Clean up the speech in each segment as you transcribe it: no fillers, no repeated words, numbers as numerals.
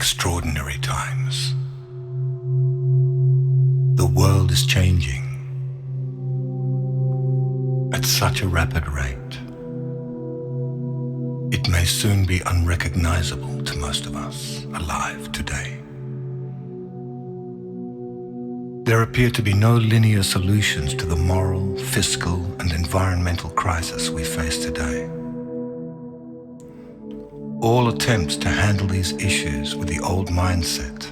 extraordinary times. The world is changing at such a rapid rate. It may soon be unrecognizable to most of us alive today. There appear to be no linear solutions to the moral, fiscal, and environmental crisis we face today. All attempts to handle these issues with the old mindset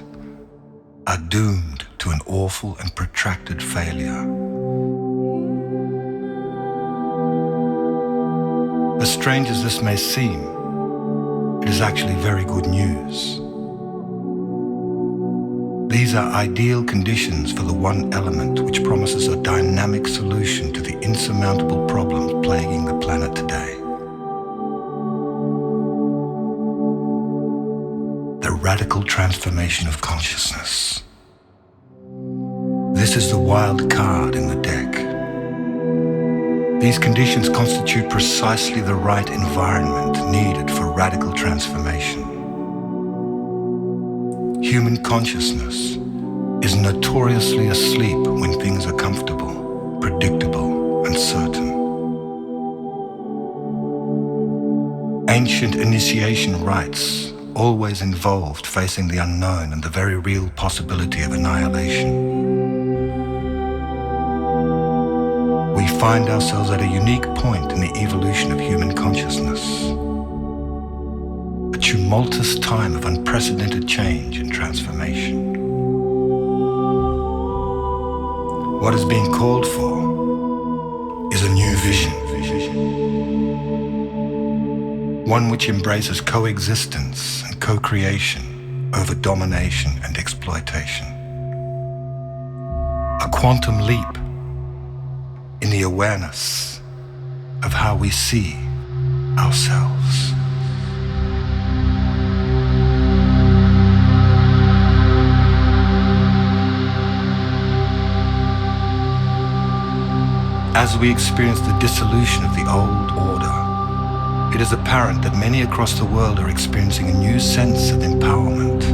are doomed to an awful and protracted failure. As strange as this may seem, it is actually very good news. These are ideal conditions for the one element which promises a dynamic solution to the insurmountable problems plaguing the planet today. The radical transformation of consciousness. This is the wild card in the deck. These conditions constitute precisely the right environment needed for radical transformation. Human consciousness is notoriously asleep when things are comfortable, predictable, and certain. Ancient initiation rites always involved facing the unknown and the very real possibility of annihilation. We find ourselves at a unique point in the evolution of human consciousness. A tumultuous time of unprecedented change and transformation. What is being called for is a new vision. One which embraces coexistence and co-creation over domination and exploitation. A quantum leap in the awareness of how we see ourselves. As we experience the dissolution of the old order, it is apparent that many across the world are experiencing a new sense of empowerment,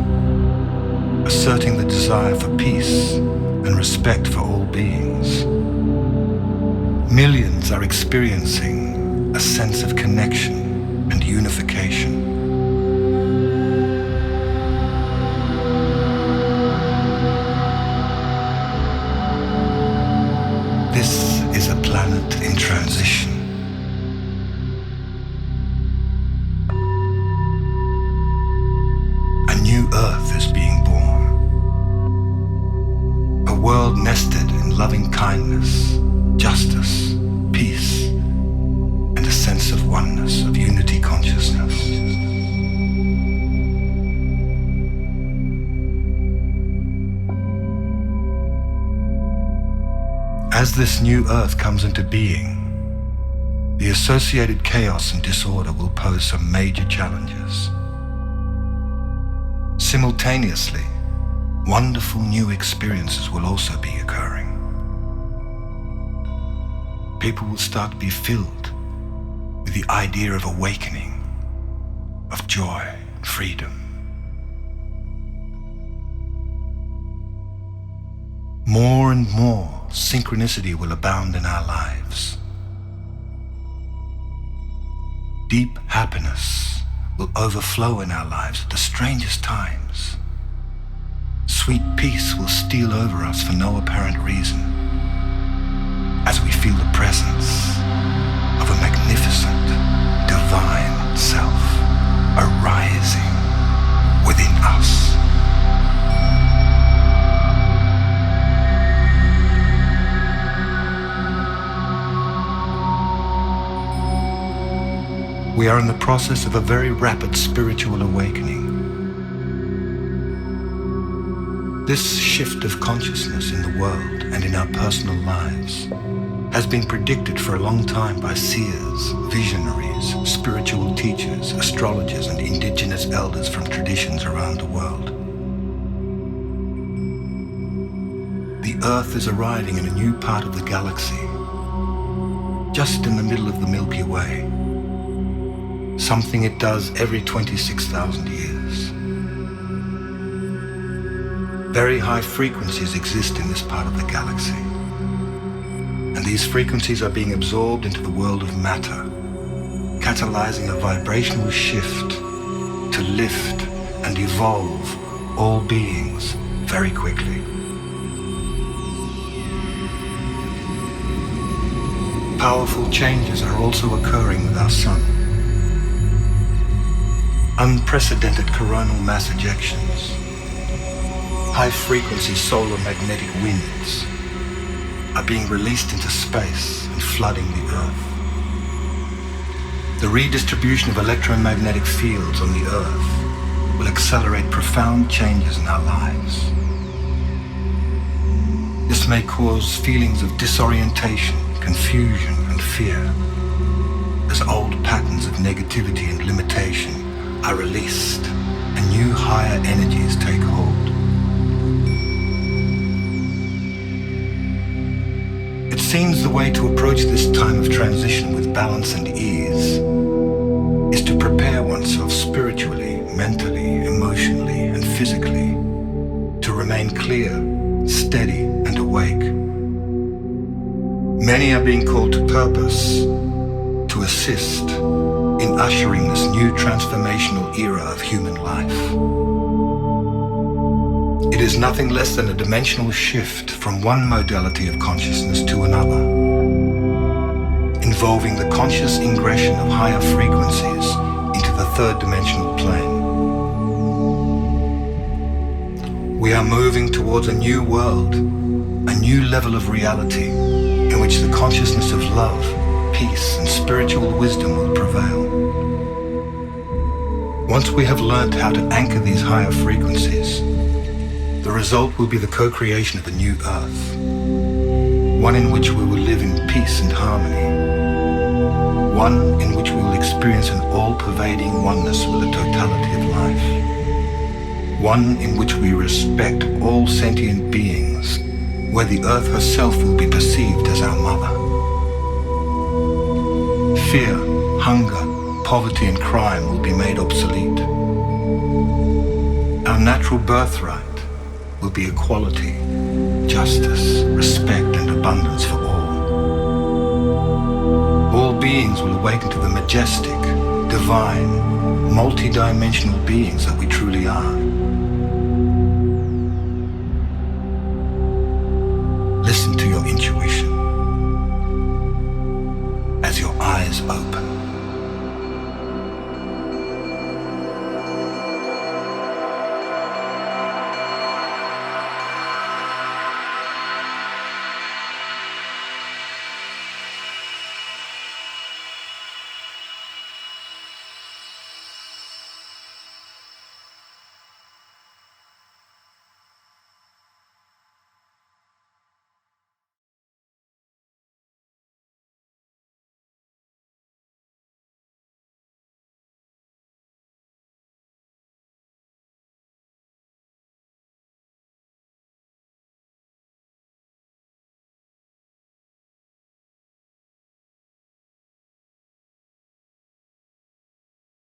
asserting the desire for peace and respect for all beings. Millions are experiencing a sense of connection and unification. This is a planet in transition. A new Earth is being born. A world nested in loving kindness, justice, peace, and a sense of oneness, of unity consciousness. As this new Earth comes into being, the associated chaos and disorder will pose some major challenges. Simultaneously, wonderful new experiences will also be occurring. People will start to be filled with the idea of awakening, of joy, freedom. More and more synchronicity will abound in our lives. Deep happiness will overflow in our lives at the strangest times. Sweet peace will steal over us for no apparent reason, as we feel the presence of a magnificent, divine self arising within us. We are in the process of a very rapid spiritual awakening. This shift of consciousness in the world and in our personal lives has been predicted for a long time by seers, visionaries, spiritual teachers, astrologers, and indigenous elders from traditions around the world. The Earth is arriving in a new part of the galaxy, just in the middle of the Milky Way, something it does every 26,000 years. Very high frequencies exist in this part of the galaxy, and these frequencies are being absorbed into the world of matter, catalyzing a vibrational shift to lift and evolve all beings very quickly. Powerful changes are also occurring with our sun. Unprecedented coronal mass ejections, high-frequency solar magnetic winds are being released into space and flooding the Earth. The redistribution of electromagnetic fields on the Earth will accelerate profound changes in our lives. This may cause feelings of disorientation, confusion, and fear as old patterns of negativity and limitation are released and new higher energies take hold. It seems the way to approach this time of transition with balance and ease is to prepare oneself spiritually, mentally, emotionally, and physically to remain clear, steady, and awake. Many are being called to purpose to assist in ushering this new transformational era of human life. It is nothing less than a dimensional shift from one modality of consciousness to another, involving the conscious ingression of higher frequencies into the third dimensional plane. We are moving towards a new world, a new level of reality in which the consciousness of love, peace, and spiritual wisdom will prevail. Once we have learnt how to anchor these higher frequencies, the result will be the co-creation of a new Earth, one in which we will live in peace and harmony, one in which we will experience an all-pervading oneness with the totality of life, one in which we respect all sentient beings, where the Earth herself will be perceived as our mother. Fear, hunger, poverty, and crime will be made obsolete. Our natural birthright will be equality, justice, respect, and abundance for all. All beings will awaken to the majestic, divine, multi-dimensional beings that we truly are.